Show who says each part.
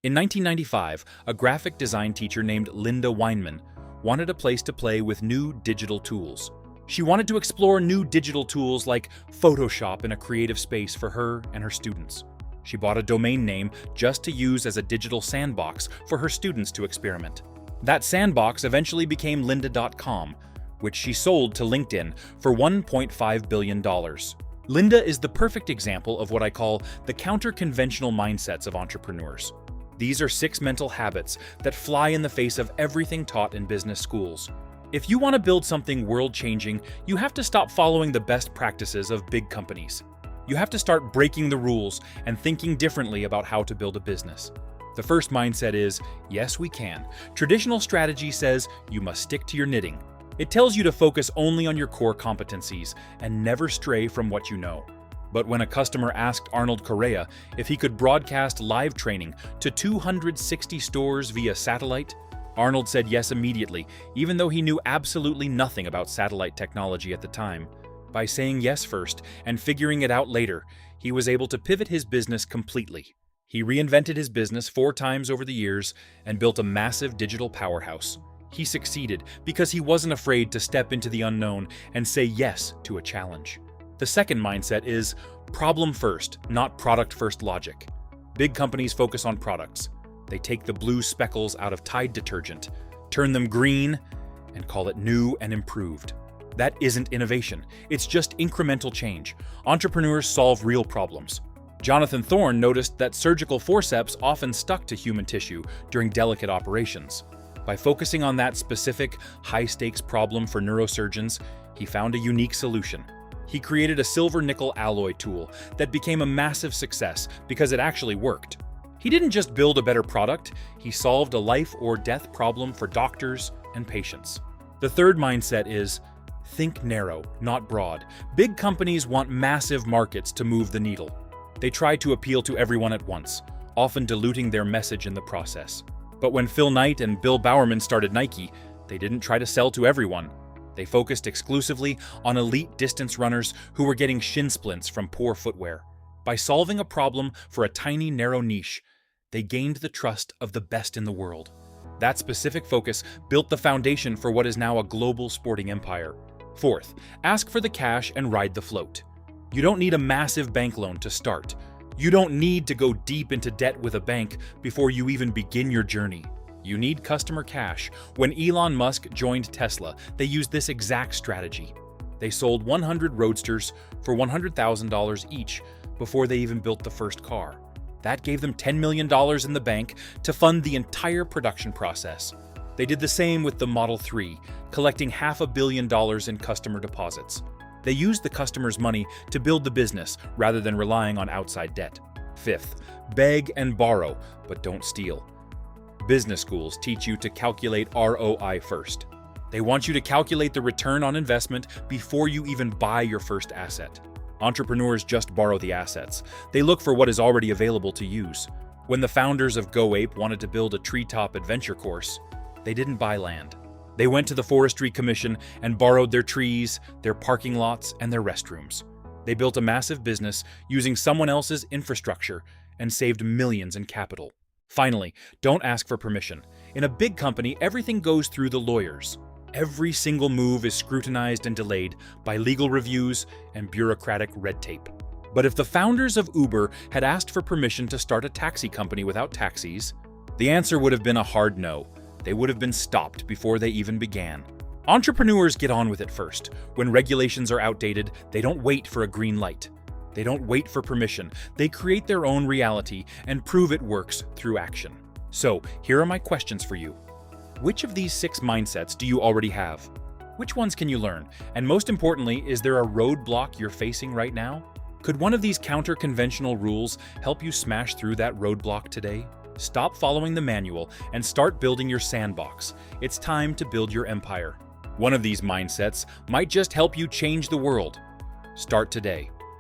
Speaker 1: In 1995, a graphic design teacher named Linda Weinman wanted a place to play with new digital tools. She wanted to explore new digital tools like Photoshop in a creative space for her and her students. She bought a domain name just to use as a digital sandbox for her students to experiment. That sandbox eventually became lynda.com, which she sold to LinkedIn for $1.5 billion. Lynda is the perfect example of what I call the counter-conventional mindsets of entrepreneurs. These are 6 mental habits that fly in the face of everything taught in business schools. If you want to build something world-changing, you have to stop following the best practices of big companies. You have to start breaking the rules and thinking differently about how to build a business. The first mindset is, yes, we can. Traditional strategy says you must stick to your knitting. It tells you to focus only on your core competencies and never stray from what you know. But when a customer asked Arnold Correa if he could broadcast live training to 260 stores via satellite, Arnold said yes immediately, even though he knew absolutely nothing about satellite technology at the time. By saying yes first and figuring it out later, he was able to pivot his business completely. He reinvented his business 4 times over the years and built a massive digital powerhouse. He succeeded because he wasn't afraid to step into the unknown and say yes to a challenge. The second mindset is problem first, not product first logic. Big companies focus on products. They take the blue speckles out of Tide detergent, turn them green, and call it new and improved. That isn't innovation. It's just incremental change. Entrepreneurs solve real problems. Jonathan Thorne noticed that surgical forceps often stuck to human tissue during delicate operations. By focusing on that specific, high-stakes problem for neurosurgeons, he found a unique solution. He created a silver-nickel alloy tool that became a massive success because it actually worked. He didn't just build a better product, he solved a life-or-death problem for doctors and patients. The third mindset is, think narrow, not broad. Big companies want massive markets to move the needle. They try to appeal to everyone at once, often diluting their message in the process. But when Phil Knight and Bill Bowerman started Nike, they didn't try to sell to everyone. They focused exclusively on elite distance runners who were getting shin splints from poor footwear. By solving a problem for a tiny, narrow niche, they gained the trust of the best in the world. That specific focus built the foundation for what is now a global sporting empire. Fourth, ask for the cash and ride the float. You don't need a massive bank loan to start. You don't need to go deep into debt with a bank before you even begin your journey. You need customer cash. When Elon Musk joined Tesla, they used this exact strategy. They sold 100 Roadsters for $100,000 each before they even built the first car. That gave them $10 million in the bank to fund the entire production process. They did the same with the Model 3, collecting $500 million in customer deposits. They used the customer's money to build the business rather than relying on outside debt. Fifth, beg and borrow, but don't steal. Business schools teach you to calculate ROI first. They want you to calculate the return on investment before you even buy your first asset. Entrepreneurs just borrow the assets. They look for what is already available to use. When the founders of GoApe wanted to build a treetop adventure course, they didn't buy land. They went to the Forestry Commission and borrowed their trees, their parking lots, and their restrooms. They built a massive business using someone else's infrastructure and saved millions in capital. Finally, don't ask for permission. In a big company, everything goes through the lawyers. Every single move is scrutinized and delayed by legal reviews and bureaucratic red tape. But if the founders of Uber had asked for permission to start a taxi company without taxis, the answer would have been a hard no. They would have been stopped before they even began. Entrepreneurs get on with it first. When regulations are outdated, they don't wait for a green light. They don't wait for permission. They create their own reality and prove it works through action. So, here are my questions for you. Which of these 6 mindsets do you already have? Which ones can you learn? And most importantly, is there a roadblock you're facing right now? Could one of these counter-conventional rules help you smash through that roadblock today? Stop following the manual and start building your sandbox. It's time to build your empire. One of these mindsets might just help you change the world. Start today.